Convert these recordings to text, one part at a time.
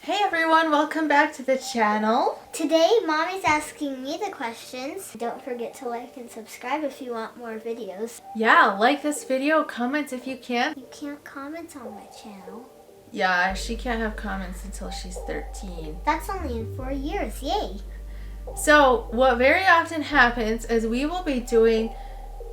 Hey everyone, welcome back to the channel. Today, Mommy's asking me the questions. Don't forget to like and subscribe if you want more videos. Yeah, like this video, comment if you can. You can't comment on my channel. Yeah, she can't have comments until she's 13. That's only in 4 years, yay. So, what very often happens is we will be doing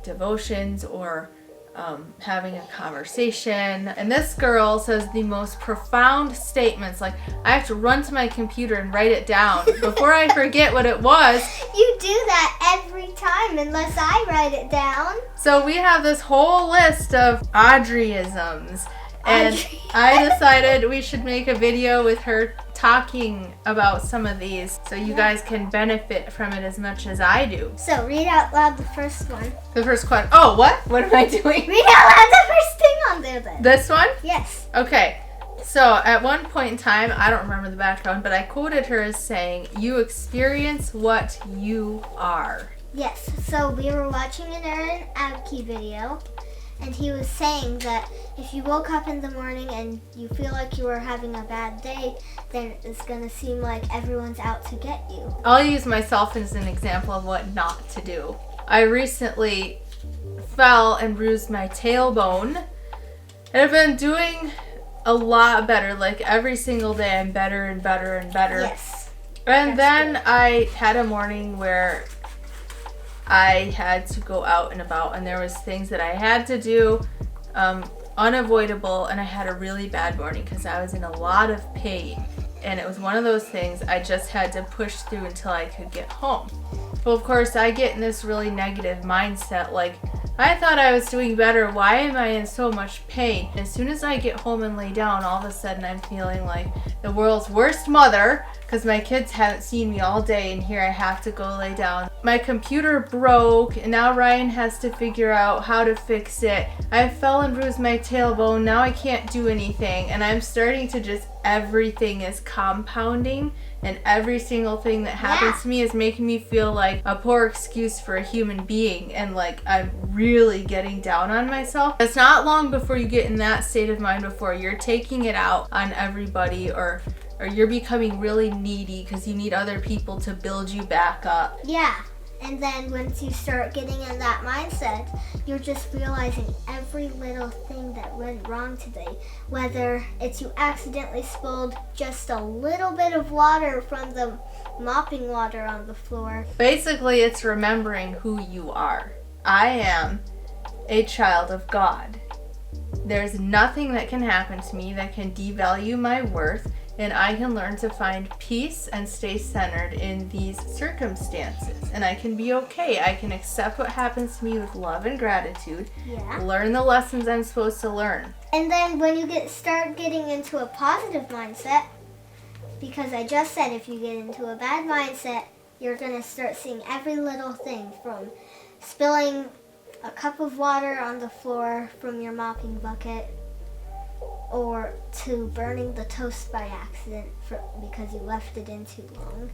devotions or having a conversation, and this girl says the most profound statements. Like, I have to run to my computer and write it down before I forget what it was. You do that every time unless I write it down. So we have this whole list of Audrey-isms, and I decided we should make a video with her talking about some of these so you guys can benefit from it as much as I do. So read out loud the first one. The first question. Oh, what? What am I doing? Read out loud the first thing on there then. This one? Yes. Okay. So at one point in time, I don't remember the background, but I quoted her as saying, "You experience what you are." Yes. So we were watching an Aaron Abke video, and he was saying that if you woke up in the morning and you feel like you were having a bad day, then it's going to seem like everyone's out to get you. I'll use myself as an example of what not to do. I recently fell and bruised my tailbone, and I've been doing a lot better. Like every single day I'm better and better and better. Yes. And then good. I had a morning where I had to go out and about, and there was things that I had to do, unavoidable, and I had a really bad morning because I was in a lot of pain, and it was one of those things I just had to push through until I could get home. Well, of course, I get in this really negative mindset, like, I thought I was doing better, why am I in so much pain? As soon as I get home and lay down, all of a sudden I'm feeling like the world's worst mother because my kids haven't seen me all day, and here I have to go lay down. My computer broke, and now Ryan has to figure out how to fix it. I fell and bruised my tailbone, now I can't do anything, and I'm starting to just, everything is compounding, and every single thing that happens to me is making me feel like a poor excuse for a human being, and like I'm really getting down on myself. It's not long before you get in that state of mind before you're taking it out on everybody, or you're becoming really needy because you need other people to build you back up. Yeah. And then once you start getting in that mindset, you're just realizing every little thing that went wrong today. Whether it's you accidentally spilled just a little bit of water from the mopping water on the floor. Basically, it's remembering who you are. I am a child of God. There's nothing that can happen to me that can devalue my worth, and I can learn to find peace and stay centered in these circumstances. And I can be okay. I can accept what happens to me with love and gratitude. Yeah. Learn the lessons I'm supposed to learn. And then when you start getting into a positive mindset, because I just said if you get into a bad mindset, you're going to start seeing every little thing, from spilling a cup of water on the floor from your mopping bucket, or to burning the toast by accident because you left it in too long.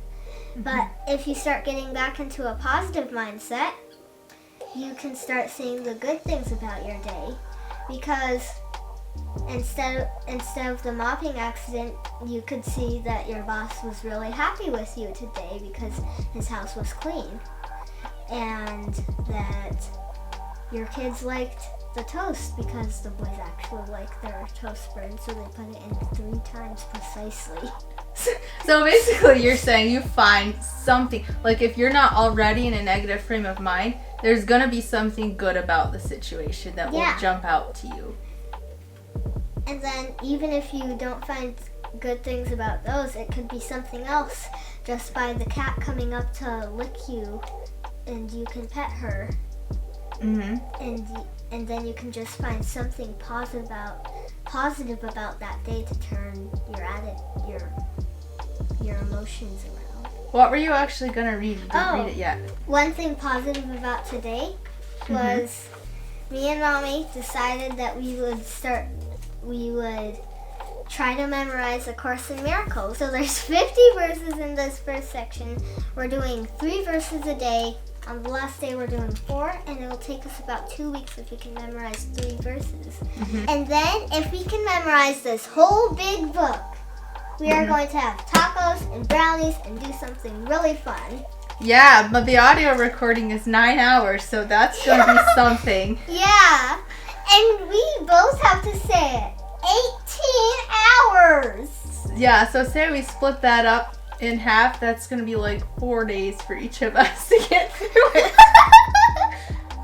Mm-hmm. But if you start getting back into a positive mindset, you can start seeing the good things about your day, because instead of the mopping accident, you could see that your boss was really happy with you today because his house was clean, and that your kids liked the toast because the boys actually like their toast burned, so they put it in 3 times precisely. So basically you're saying you find something, like if you're not already in a negative frame of mind, there's gonna be something good about the situation that will jump out to you. And then even if you don't find good things about those, it could be something else, just by the cat coming up to lick you and you can pet her. Mm-hmm. And then you can just find something positive about that day to turn your emotions around. What were you actually gonna read? You didn't read it yet. One thing positive about today was me and Mommy decided that we would try to memorize A Course in Miracles. So there's 50 verses in this first section. We're doing 3 verses a day. On the last day we're doing 4, and it'll take us about 2 weeks if we can memorize 3 verses. And then if we can memorize this whole big book, we are going to have tacos and brownies and do something really fun. Yeah, but the audio recording is 9 hours, so that's going to be something. Yeah, and we both have to say it. 18 hours. Yeah, so say we split that up in half, that's going to be like 4 days for each of us to get through it.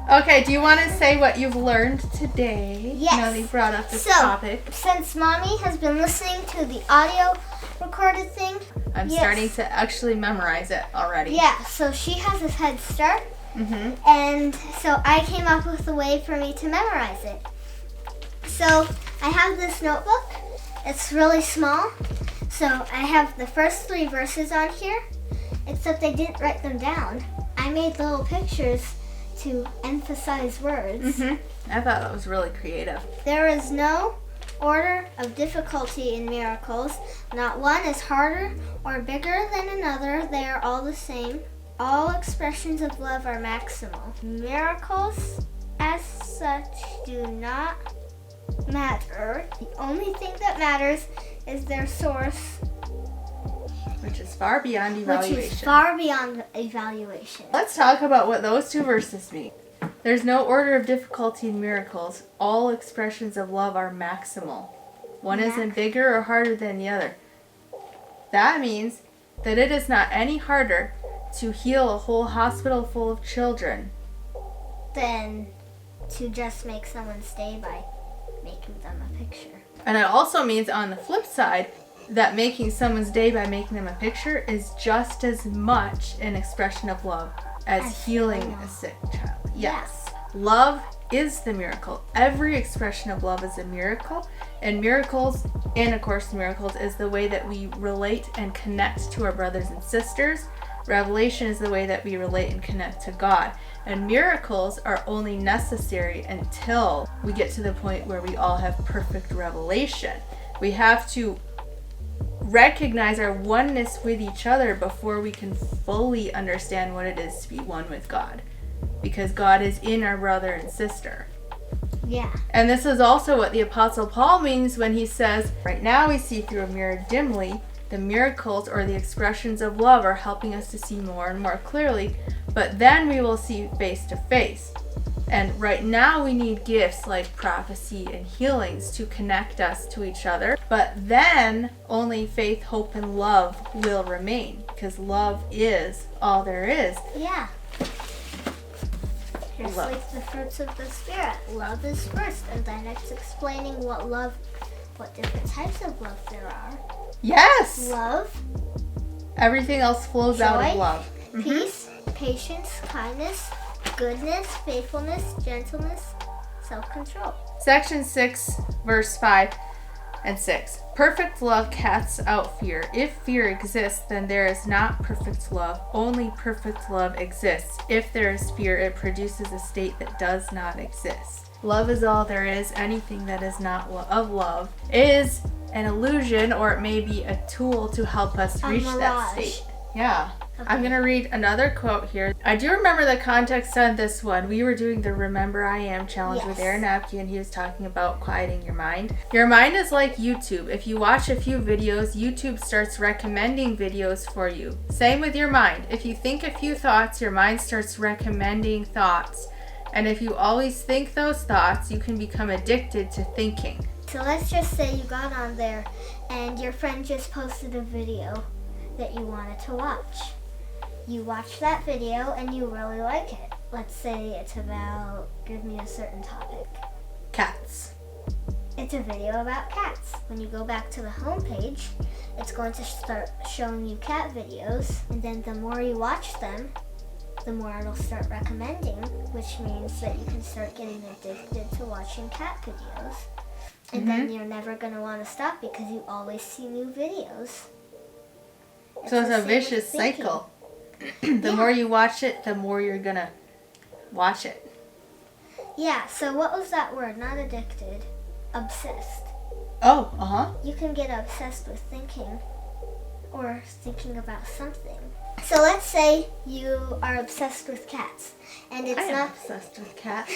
Okay, do you want to say what you've learned today? Yes. Now that you brought up this So, topic. Since Mommy has been listening to the audio recorded thing, I'm starting to actually memorize it already. Yeah, so she has a head start, Mm-hmm. and so I came up with a way for me to memorize it. So I have this notebook. It's really small. So I have the first 3 verses on here, except I didn't write them down. I made little pictures to emphasize words. Mm-hmm. I thought that was really creative. There is no order of difficulty in miracles. Not one is harder or bigger than another. They are all the same. All expressions of love are maximal. Miracles, as such, do not matter. The only thing that matters is their source, Which is far beyond evaluation. which is far beyond evaluation. Let's talk about what those 2 verses mean. There's no order of difficulty in miracles. All expressions of love are maximal. One isn't bigger or harder than the other. That means that it is not any harder to heal a whole hospital full of children. Then to just make someone stay by making them a picture. And it also means on the flip side that making someone's day by making them a picture is just as much an expression of love as healing a sick child. Yes. Love is the miracle. Every expression of love is a miracle. And miracles, and of course miracles, is the way that we relate and connect to our brothers and sisters. Revelation is the way that we relate and connect to God. And miracles are only necessary until we get to the point where we all have perfect revelation. We have to recognize our oneness with each other before we can fully understand what it is to be one with God. Because God is in our brother and sister. Yeah. And this is also what the Apostle Paul means when he says, right now we see through a mirror dimly. The miracles or the expressions of love are helping us to see more and more clearly, but then we will see face to face. And right now we need gifts like prophecy and healings to connect us to each other, but then only faith, hope, and love will remain, because love is all there is. Yeah. Just Love. like the fruits of the Spirit. Love is first, and then it's explaining what different types of love there are. Yes! Love, Everything else flows out of Joy, love. peace, patience, kindness, goodness, faithfulness, gentleness, self-control. Section 6, verse 5 and 6. Perfect love casts out fear. If fear exists, then there is not perfect love. Only perfect love exists. If there is fear, it produces a state that does not exist. Love is all there is. Anything that is not of love is an illusion, or it may be a tool to help us reach that state. Yeah. Okay. I'm going to read another quote here. I do remember the context on this one. We were doing the Remember I Am challenge with Aaron Apke, and he was talking about quieting your mind. Your mind is like YouTube. If you watch a few videos, YouTube starts recommending videos for you. Same with your mind. If you think a few thoughts, your mind starts recommending thoughts. And if you always think those thoughts, you can become addicted to thinking. So let's just say you got on there and your friend just posted a video that you wanted to watch. You watch that video and you really like it. Let's say it's about, give me a certain topic. Cats. It's a video about cats. When you go back to the home page, it's going to start showing you cat videos, and then the more you watch them, the more it'll start recommending, which means that you can start getting addicted to watching cat videos. And then you're never going to want to stop because you always see new videos. So it's the a same vicious with thinking. cycle. The more you watch it, the more you're going to watch it. Yeah, so what was that word? Not addicted. Obsessed. Oh, uh-huh. You can get obsessed with thinking or thinking about something. So let's say you are obsessed with cats, and it's I am not obsessed with cats.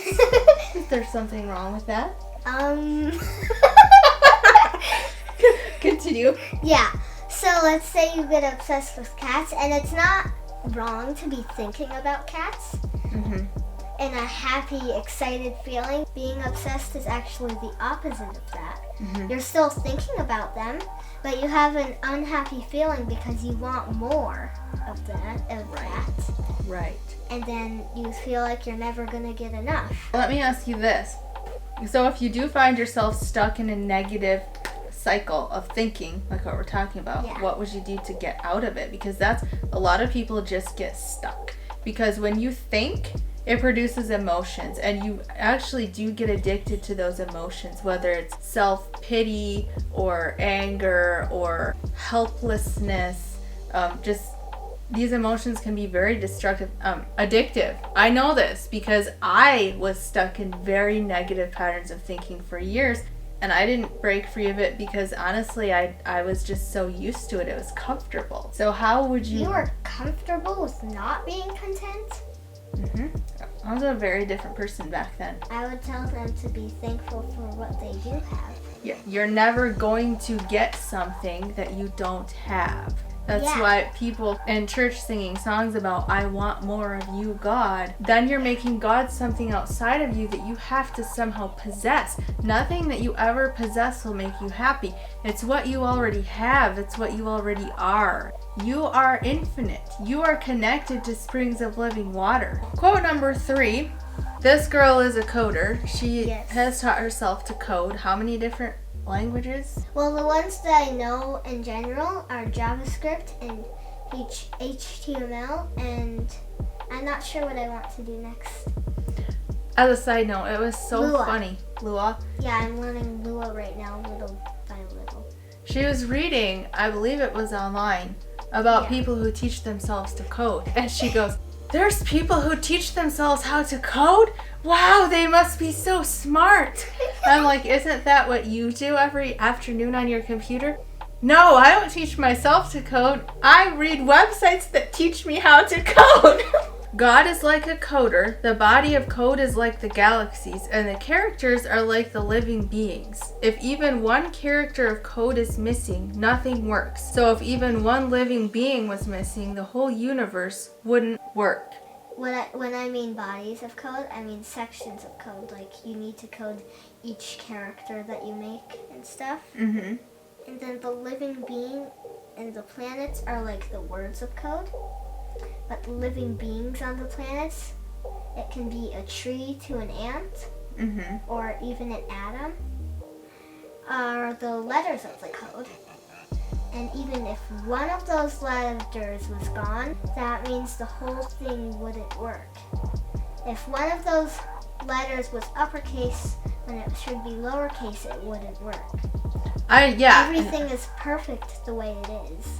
Is there something wrong with that? Continue. Yeah. So let's say you get obsessed with cats, and it's not wrong to be thinking about cats. Mm-hmm. In a happy, excited feeling. Being obsessed is actually the opposite of that. Mm-hmm. You're still thinking about them, but you have an unhappy feeling because you want more of that. Right. And then you feel like you're never gonna get enough. Let me ask you this. So if you do find yourself stuck in a negative cycle of thinking, like what we're talking about, Yeah. what would you do to get out of it? Because that's, a lot of people just get stuck. Because when you think, it produces emotions, and you actually do get addicted to those emotions, whether it's self-pity or anger or helplessness. Just these emotions can be very destructive, addictive. I know this because I was stuck in very negative patterns of thinking for years, and I didn't break free of it because honestly I was just so used to it. It was comfortable. So how would you... You were comfortable with not being content? Mm-hmm. I was a very different person back then. I would tell them to be thankful for what they do have. You're never going to get something that you don't have. That's why people in church singing songs about, I want more of you, God. Then you're making God something outside of you that you have to somehow possess. Nothing that you ever possess will make you happy. It's what you already have. It's what you already are. You are infinite. You are connected to springs of living water. Quote number 3. This girl is a coder. She has taught herself to code. How many different languages? Well, the ones that I know in general are JavaScript and HTML, and I'm not sure what I want to do next. As a side note, it was so Lua. funny. Lua? Yeah, I'm learning Lua right now, little by little. She was reading, I believe it was online, about people who teach themselves to code. And she goes, there's people who teach themselves how to code? Wow, they must be so smart. I'm like, isn't that what you do every afternoon on your computer? No, I don't teach myself to code. I read websites that teach me how to code. God is like a coder, the body of code is like the galaxies, and the characters are like the living beings. If even one character of code is missing, nothing works. So if even one living being was missing, the whole universe wouldn't work. When I mean bodies of code, I mean sections of code. Like, you need to code each character that you make and stuff. Mm-hmm. And then the living being and the planets are like the words of code. But the living beings on the planets, it can be a tree to an ant, or even an atom, are the letters of the code. And even if one of those letters was gone, that means the whole thing wouldn't work. If one of those letters was uppercase when it should be lowercase, it wouldn't work. Everything is perfect the way it is.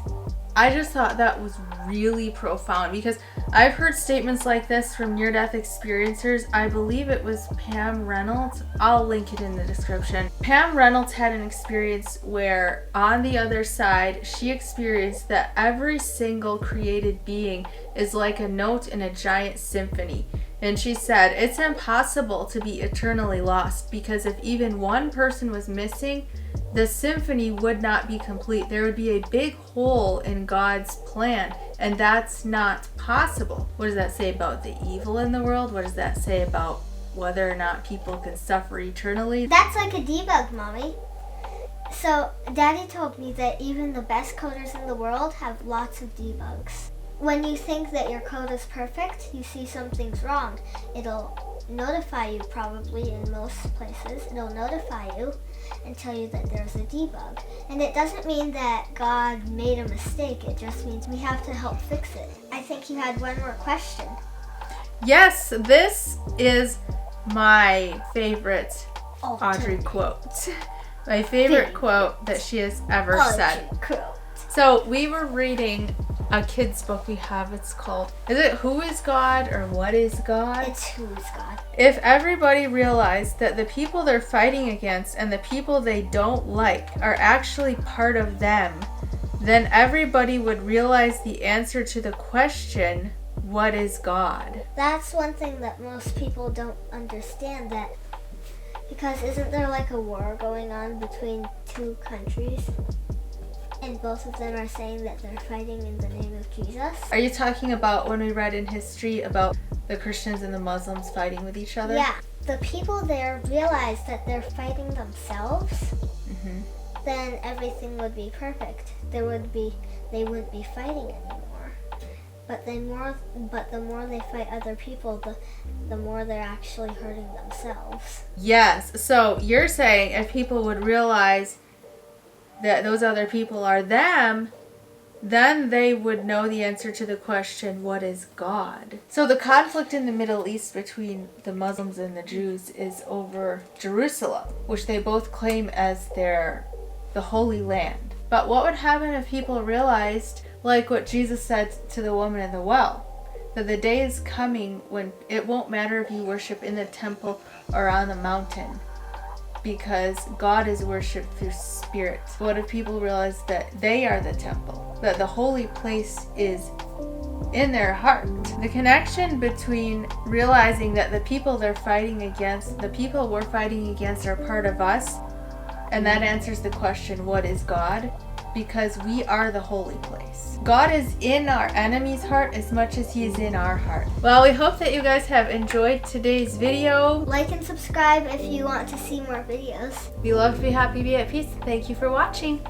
I just thought that was really profound because I've heard statements like this from near-death experiencers. I believe it was Pam Reynolds. I'll link it in the description. Pam Reynolds had an experience where on the other side, she experienced that every single created being is like a note in a giant symphony. And she said, it's impossible to be eternally lost because if even one person was missing, the symphony would not be complete. There would be a big hole in God's plan, and that's not possible. What does that say about the evil in the world? What does that say about whether or not people can suffer eternally? That's like a debug, Mommy. So, Daddy told me that even the best coders in the world have lots of debugs. When you think that your code is perfect, you see something's wrong. It'll notify you probably in most places. It'll notify you and tell you that there's a debug. And it doesn't mean that God made a mistake. It just means we have to help fix it. I think you had one more question. Yes, this is my favorite Audrey quote. My favorite quote that she has ever said. So we were reading a kid's book we have. It's called, is it Who is God or What is God? It's Who is God. If everybody realized that the people they're fighting against and the people they don't like are actually part of them, then everybody would realize the answer to the question, what is God? That's one thing that most people don't understand, that because isn't there like a war going on between two countries? And both of them are saying that they're fighting in the name of Jesus. Are you talking about when we read in history about the Christians and the Muslims fighting with each other? Yeah. The people there realize that they're fighting themselves. Mm-hmm. Then everything would be perfect. They wouldn't be fighting anymore. But the more they fight other people, the more they're actually hurting themselves. Yes. So you're saying if people would realize that those other people are them, then they would know the answer to the question, what is God? So the conflict in the Middle East between the Muslims and the Jews is over Jerusalem, which they both claim as the Holy Land. But what would happen if people realized, like what Jesus said to the woman at the well, that the day is coming when it won't matter if you worship in the temple or on the mountain, because God is worshipped through spirit. What if people realize that they are the temple, that the holy place is in their heart? The connection between realizing that the people we're fighting against are part of us, and that answers the question, what is God? Because we are the holy place. God is in our enemy's heart as much as he is in our heart. Well, we hope that you guys have enjoyed today's video. Like and subscribe if you want to see more videos. Be loved, be happy, be at peace. Thank you for watching.